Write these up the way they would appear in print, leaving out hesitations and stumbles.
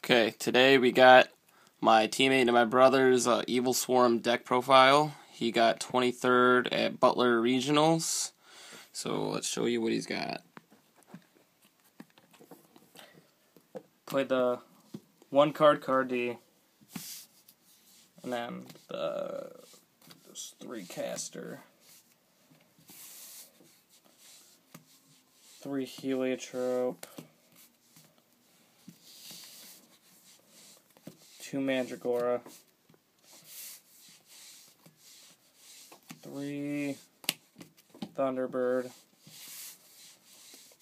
Okay, today we got my teammate and my brother's Evilswarm deck profile. He got 23rd at Butler Regionals. So let's show you what he's got. Played the one card D, and then this 3 caster, 3 heliotrope, 2 mandragora, 3 thunderbird,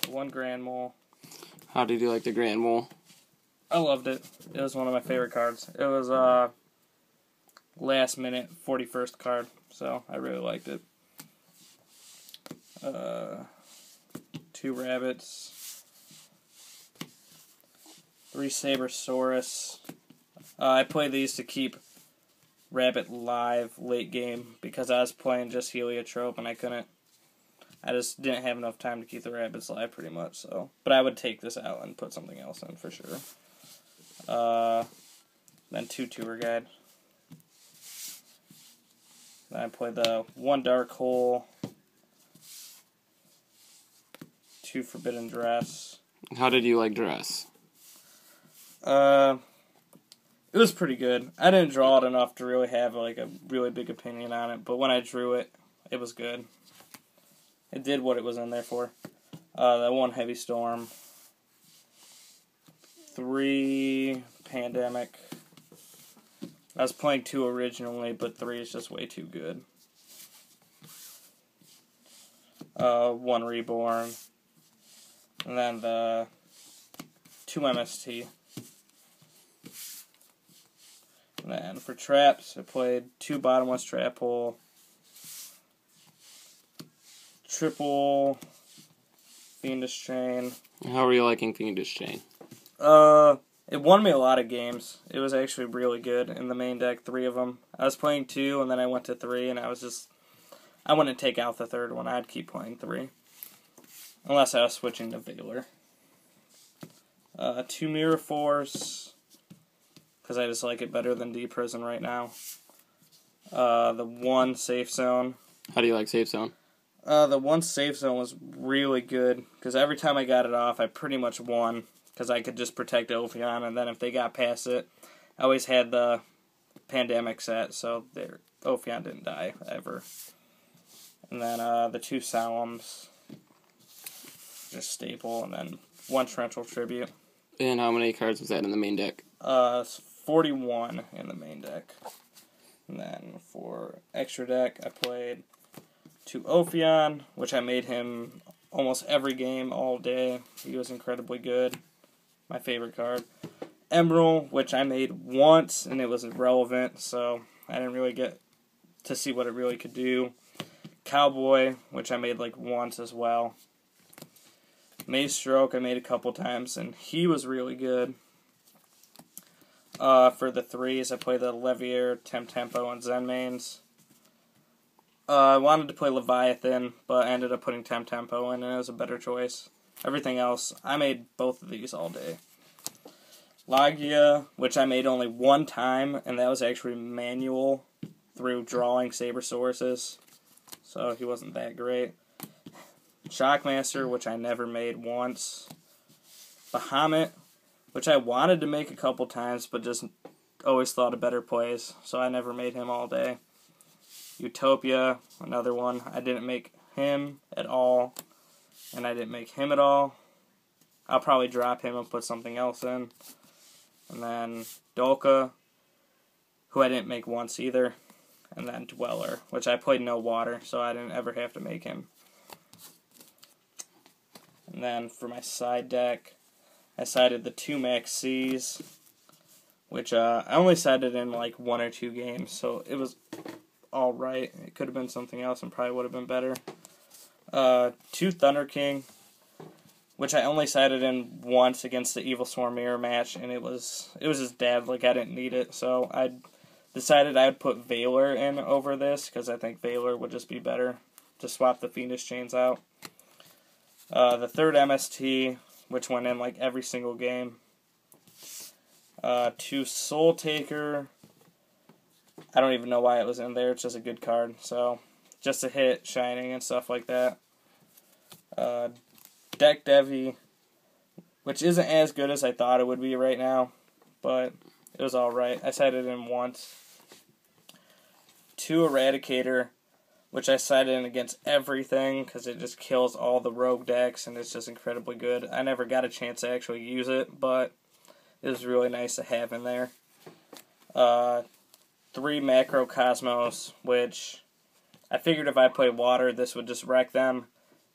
1 grand mole. How did you like the Grand Mole? I loved it. It was one of my favorite cards. It was last minute 41st card, so I really liked it. 2 rabbits, 3 Sabersaurus. I play these to keep rabbit live late game because I was playing just heliotrope and I just didn't have enough time to keep the rabbits live pretty much. So, but I would take this out and put something else in for sure. Then 2 tour guide. Then I play the 1 dark hole, 2 forbidden dress. How did you like Dress? It was pretty good. I didn't draw it enough to really have like a really big opinion on it, but when I drew it, it was good. It did what it was in there for. That 1 heavy storm, 3 pandemic. I was playing 2 originally, but 3 is just way too good. 1 reborn, and then the 2 MST. And then for traps, I played 2 bottomless trap hole, triple Fiendish Chain. How were you liking Fiendish Chain? It won me a lot of games. It was actually really good in the main deck, 3 of them. I was playing 2, and then I went to 3, and I wouldn't take out the 3rd one. I'd keep playing 3. Unless I was switching to Valor. 2 Mirror Force, because I just like it better than D-Prison right now. The 1 Safe Zone. How do you like Safe Zone? The 1 Safe Zone was really good, because every time I got it off, I pretty much won, because I could just protect Ophion, and then if they got past it, I always had the Pandemic set, so Ophion didn't die, ever. And then the 2 Solemns, just staple, and then 1 Torrential Tribute. And how many cards was that in the main deck? 41 in the main deck. And then for extra deck, I played 2 Ophion, which I made him almost every game all day. He was incredibly good. My favorite card. Emerald, which I made once, and it was irrelevant, so I didn't really get to see what it really could do. Cowboy, which I made like once as well. Maze Stroke, I made a couple times, and he was really good. For the 3s, I played the Levier, Tempo, and Zen mains. I wanted to play Leviathan, but I ended up putting Tempo in, and it was a better choice. Everything else, I made both of these all day. Logia, which I made only 1 time, and that was actually manual through drawing Sabersauruses, so he wasn't that great. Shockmaster, which I never made once. Bahamut, which I wanted to make a couple times, but just always thought of better plays, so I never made him all day. Utopia, another one. I didn't make him at all, and I didn't make him at all. I'll probably drop him and put something else in. And then Dolka, who I didn't make once either. And then Dweller, which I played no water, so I didn't ever have to make him. And then for my side deck, I sided the 2 Max C's, which I only sided in like 1 or 2 games, so it was alright. It could have been something else and probably would have been better. 2 Thunder King, which I only sided in once against the Evilswarm mirror match, and it was just dead, like I didn't need it, so I decided I would put Valor in over this, because I think Valor would just be better to swap the Fiendish Chains out. The 3rd MST, which went in like every single game. 2 Soul Taker. I don't even know why it was in there. It's just a good card. So, just a hit, shining, and stuff like that. Deck Devi, which isn't as good as I thought it would be right now, but it was alright. I sided in once. 2 Eradicator, which I sided in against everything because it just kills all the rogue decks and it's just incredibly good. I never got a chance to actually use it, but it was really nice to have in there. 3 Macro Cosmos, which I figured if I played Water, this would just wreck them.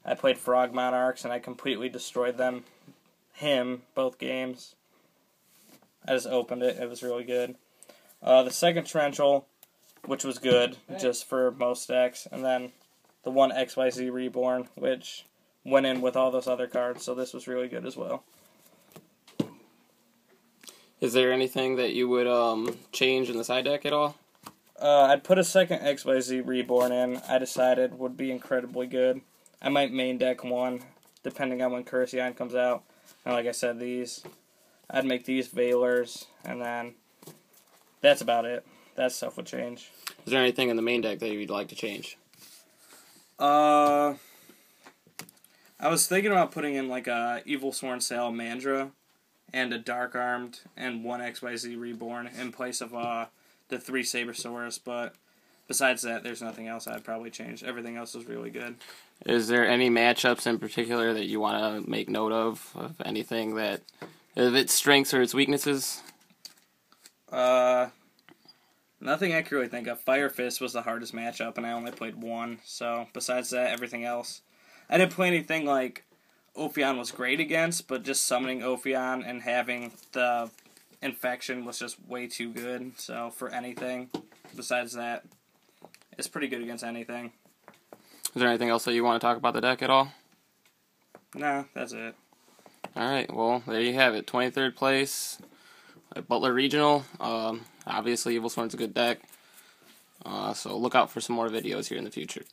I played Frog Monarchs and I completely destroyed them. Both games. I just opened it. It was really good. The second Torrential, which was good, just for most decks. And then the 1 XYZ Reborn, which went in with all those other cards, so this was really good as well. Is there anything that you would change in the side deck at all? I'd put a second XYZ Reborn in. I decided would be incredibly good. I might main deck 1, depending on when Cursion comes out. And like I said, I'd make these Veilers, and then that's about it. That stuff would change. Is there anything in the main deck that you'd like to change? I was thinking about putting in like a Evilswarm Salamandra and a Dark Armed and 1 XYZ Reborn in place of the 3 Sabersaurus, but besides that, there's nothing else I'd probably change. Everything else is really good. Is there any matchups in particular that you want to make note of anything that, of its strengths or its weaknesses? Nothing I can really think of. Fire Fist was the hardest matchup, and I only played 1, so besides that, everything else. I didn't play anything like Ophion was great against, but just summoning Ophion and having the infection was just way too good, so for anything besides that, it's pretty good against anything. Is there anything else that you want to talk about the deck at all? No, that's it. Alright, well, there you have it. 23rd place at Butler Regional. Obviously, Evilswarm's a good deck, so look out for some more videos here in the future.